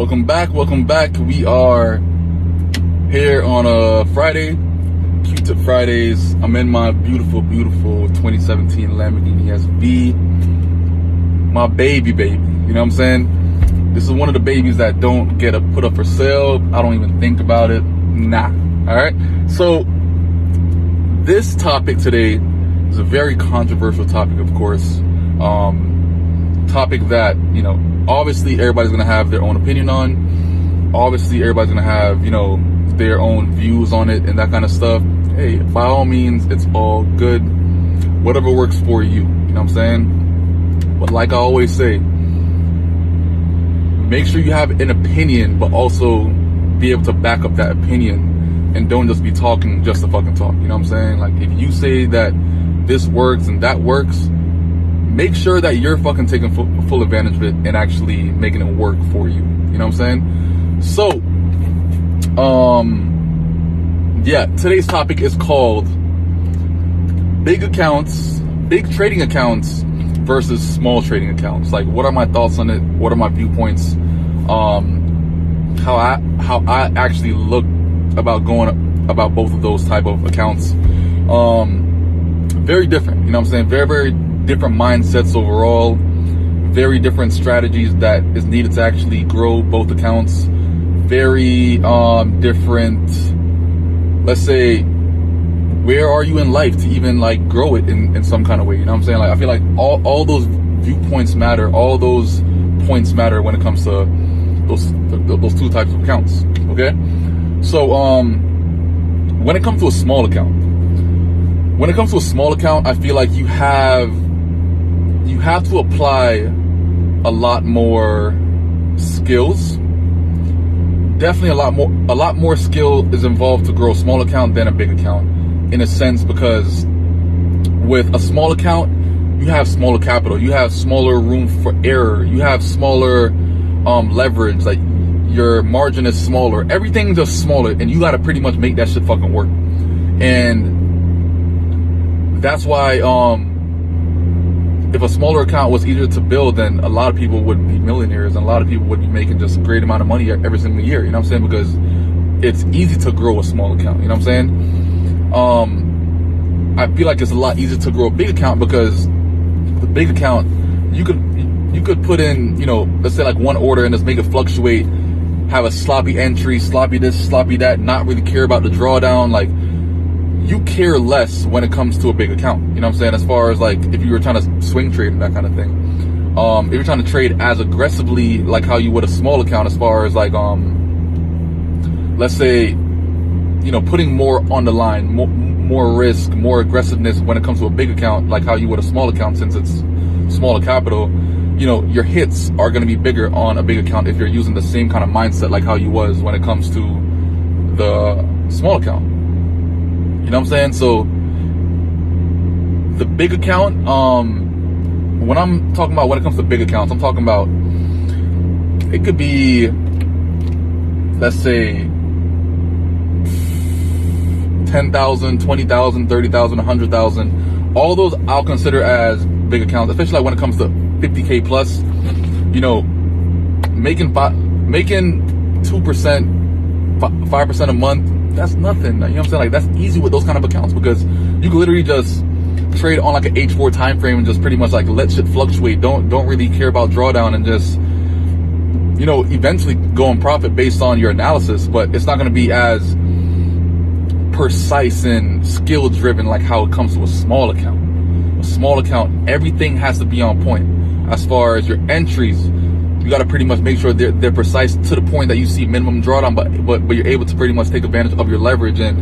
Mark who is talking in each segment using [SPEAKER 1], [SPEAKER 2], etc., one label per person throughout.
[SPEAKER 1] Welcome back. We are here on a Friday, Q-Tip Fridays. I'm in my beautiful 2017 Lamborghini SV. My baby, you know what I'm saying? This is one of the babies that don't get put up for sale. I don't even think about it. Nah, all right? So this topic today is a very controversial topic, of course. Topic that, obviously everybody's gonna have their own opinion on. Obviously everybody's gonna have, their own views on it and that kind of stuff. Hey, by all means, it's all good. Whatever works for you, you know what I'm saying? But like I always say, make sure you have an opinion, but also be able to back up that opinion and don't just be talking just to fucking talk, you know what I'm saying? Like, if you say that this works and that works, make sure that you're fucking taking full advantage of it and actually making it work for you. You know what I'm saying? So, yeah, today's topic is called big trading accounts versus small trading accounts. Like, what are my thoughts on it? What are my viewpoints? How I actually look about about both of those type of accounts. Very different, you know what I'm saying? Very different mindsets overall, very different strategies that is needed to actually grow both accounts. Very different, let's say, where are you in life to even like grow it in some kind of way, you know what I'm saying? Like, I feel like all those viewpoints matter, all those points matter when it comes to those two types of accounts. Okay, so when it comes to a small account, I feel like you have to apply a lot more skills. Definitely a lot more skill is involved to grow a small account than a big account, in a sense, because with a small account, you have smaller capital, you have smaller room for error, you have smaller leverage, like your margin is smaller, everything's just smaller, and you got to pretty much make that shit fucking work. And that's why if a smaller account was easier to build, then a lot of people would be millionaires and a lot of people would be making just a great amount of money every single year, you know what I'm saying? Because it's easy to grow a small account, you know what I'm saying? I feel like it's a lot easier to grow a big account because the big account, you could put in, let's say like one order and just make it fluctuate, have a sloppy entry, sloppy this, sloppy that, not really care about the drawdown. Like, you care less when it comes to a big account, you know what I'm saying? As far as like, if you were trying to swing trade and that kind of thing. If you're trying to trade as aggressively like how you would a small account, as far as like, let's say, putting more on the line, more risk, more aggressiveness when it comes to a big account, like how you would a small account, since it's smaller capital, your hits are going to be bigger on a big account if you're using the same kind of mindset like how you was when it comes to the small account. You know what I'm saying? So the big account, when I'm talking about when it comes to big accounts, I'm talking about, it could be, let's say, 10,000, 20,000, 30,000, 100,000. All those I'll consider as big accounts, especially like when it comes to 50K plus. Making 2%, 5% a month, that's nothing. You know what I'm saying? Like, that's easy with those kind of accounts, because you can literally just trade on like an H4 time frame and just pretty much like let shit fluctuate. Don't really care about drawdown, and just, eventually go on profit based on your analysis, but it's not going to be as precise and skill driven like how it comes to a small account. A small account, everything has to be on point. As far as your entries, you got to pretty much make sure they're precise to the point that you see minimum drawdown, but you're able to pretty much take advantage of your leverage and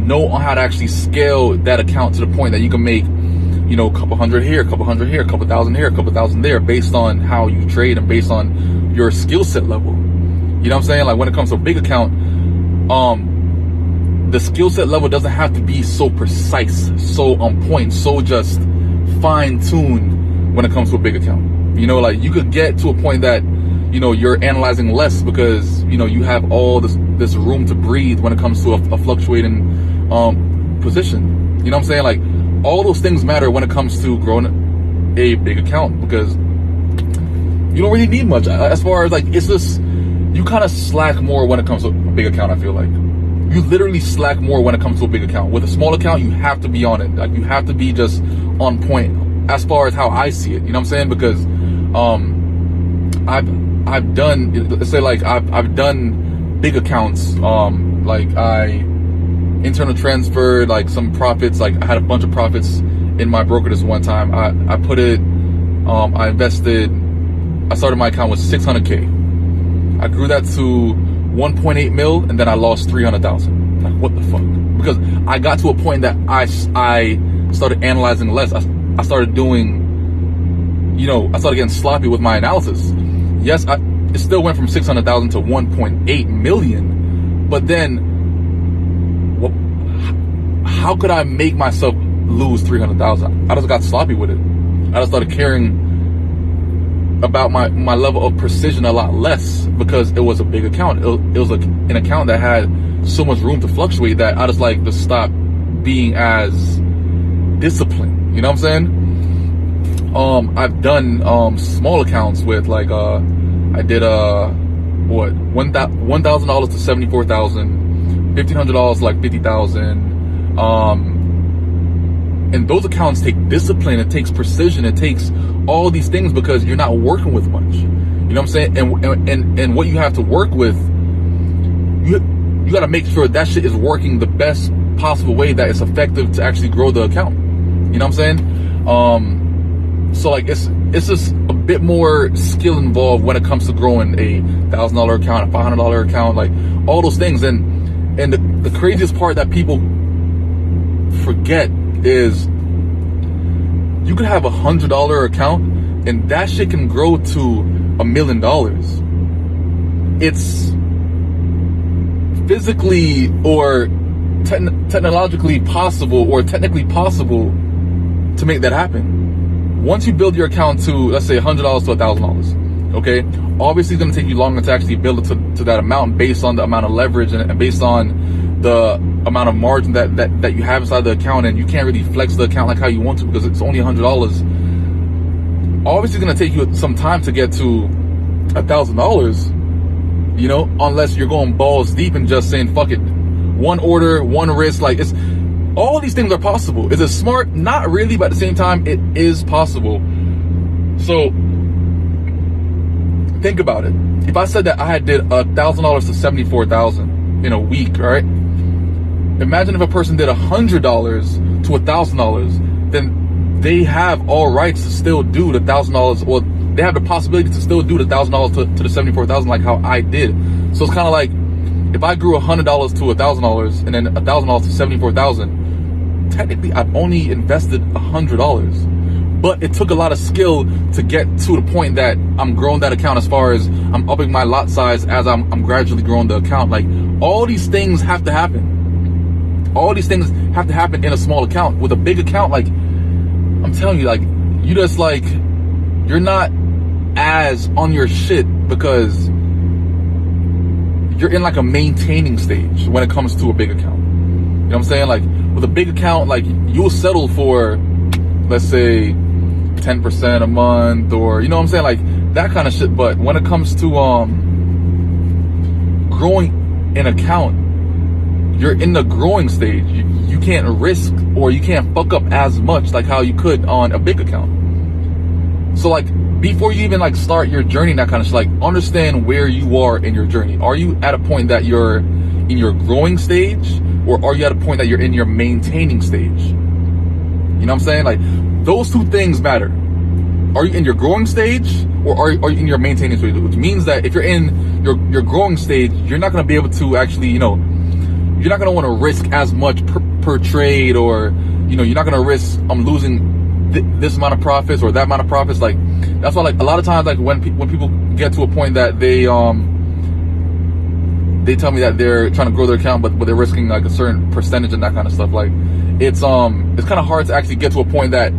[SPEAKER 1] know how to actually scale that account to the point that you can make, a couple hundred here, a couple hundred here, a couple thousand here, a couple thousand there, based on how you trade and based on your skill set level. You know what I'm saying? Like, when it comes to a big account, the skill set level doesn't have to be so precise, so on point, so just fine-tuned when it comes to a big account. Like, you could get to a point that, you're analyzing less because, you have all this room to breathe when it comes to a fluctuating position. You know what I'm saying? Like, all those things matter when it comes to growing a big account, because You don't really need much. As far as like, it's just, you kind of slack more when it comes to a big account, I feel like. You literally slack more when it comes to a big account. With a small account, you have to be on it. Like, you have to be just on point as far as how I see it. You know what I'm saying? Because I've done, let's say like I've done big accounts. Like I internal transferred like some profits. Like I had a bunch of profits in my broker this one time. I put it, I invested, I started my account with 600K. I grew that to 1.8 mil, and then I lost 300,000. Like, what the fuck? Because I got to a point that I started analyzing less. I started doing, you know, I started getting sloppy with my analysis. Yes, it still went from 600,000 to 1.8 million, but then how could I make myself lose 300,000? I just got sloppy with it. I just started caring about my level of precision a lot less because it was a big account. It was like an account that had so much room to fluctuate that I just like to stop being as disciplined. You know what I'm saying? I've done small accounts with like I did what, $1,000 to 74,000, $1,500 to like 50,000. And those accounts take discipline, it takes precision, it takes all these things because you're not working with much. You know what I'm saying? And what you have to work with, you got to make sure that shit is working the best possible way that it's effective to actually grow the account. You know what I'm saying? So like it's just a bit more skill involved when it comes to growing a $1,000 account, a $500 account, like all those things. And the craziest part that people forget is you could have $100 account and that shit can grow to $1 million. It's physically or technologically possible or technically possible to make that happen. Once you build your account to, let's say, $100 to $1,000, okay? Obviously, it's going to take you longer to actually build it to that amount based on the amount of leverage and based on the amount of margin that you have inside the account, and you can't really flex the account like how you want to because it's only $100. Obviously, it's going to take you some time to get to $1,000, you know, unless you're going balls deep and just saying, fuck it, one order, one risk. Like, it's all these things are possible. Is it smart? Not really, but at the same time, it is possible. So think about it. If I said that I did $1,000 to 74,000 in a week, all right? Imagine if a person did $100 to $1,000, then they have all rights to still do the $1,000, or they have the possibility to still do the $1,000 to the 74,000, like how I did. So it's kind of like if I grew $100 to $1,000 and then $1,000 to 74,000. Technically, I've only invested $100. But it took a lot of skill to get to the point that I'm growing that account, as far as I'm upping my lot size as I'm gradually growing the account. Like, all these things have to happen. All these things have to happen in a small account. With a big account, like, I'm telling you, like, you just, like, you're not as on your shit because you're in, like, a maintaining stage when it comes to a big account. You know what I'm saying? Like, with a big account, like, you'll settle for, let's say, 10% a month, or, you know what I'm saying, like that kind of shit. But when it comes to growing an account, you're in the growing stage. You can't risk, or you can't fuck up as much like how you could on a big account. So like, before you even like start your journey, that kind of shit, like, understand where you are in your journey. Are you at a point that you're in your growing stage, or are you at a point that you're in your maintaining stage? You know what I'm saying? Like, those two things matter. Are you in your growing stage, or are you in your maintaining stage? Which means that if you're in your growing stage, you're not going to be able to actually, you know, you're not going to want to risk as much per trade, or, you know, you're not going to risk losing this amount of profits or that amount of profits. Like, that's why, like, a lot of times, like, when people get to a point that they tell me that they're trying to grow their account, but they're risking like a certain percentage and that kind of stuff. Like, it's kind of hard to actually get to a point that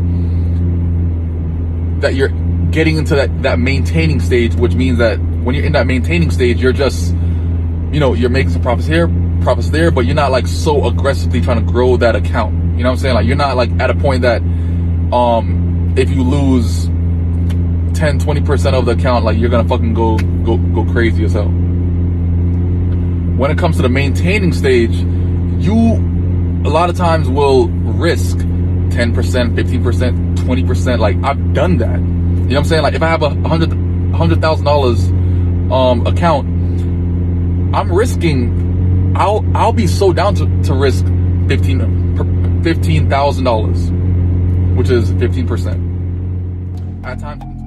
[SPEAKER 1] you're getting into that maintaining stage, which means that when you're in that maintaining stage, you're just, you know, you're making some profits here, profits there, but you're not like so aggressively trying to grow that account. You know what I'm saying? Like, you're not like at a point that if you lose 10% 10, 20% of the account, like you're gonna fucking go crazy as hell. When it comes to the maintaining stage, you a lot of times will risk 10%, 15%, 20%. Like I've done that. You know what I'm saying? Like if I have a $100,000 account, I'm risking. I'll be so down to risk $15,000, which is 15%. At times.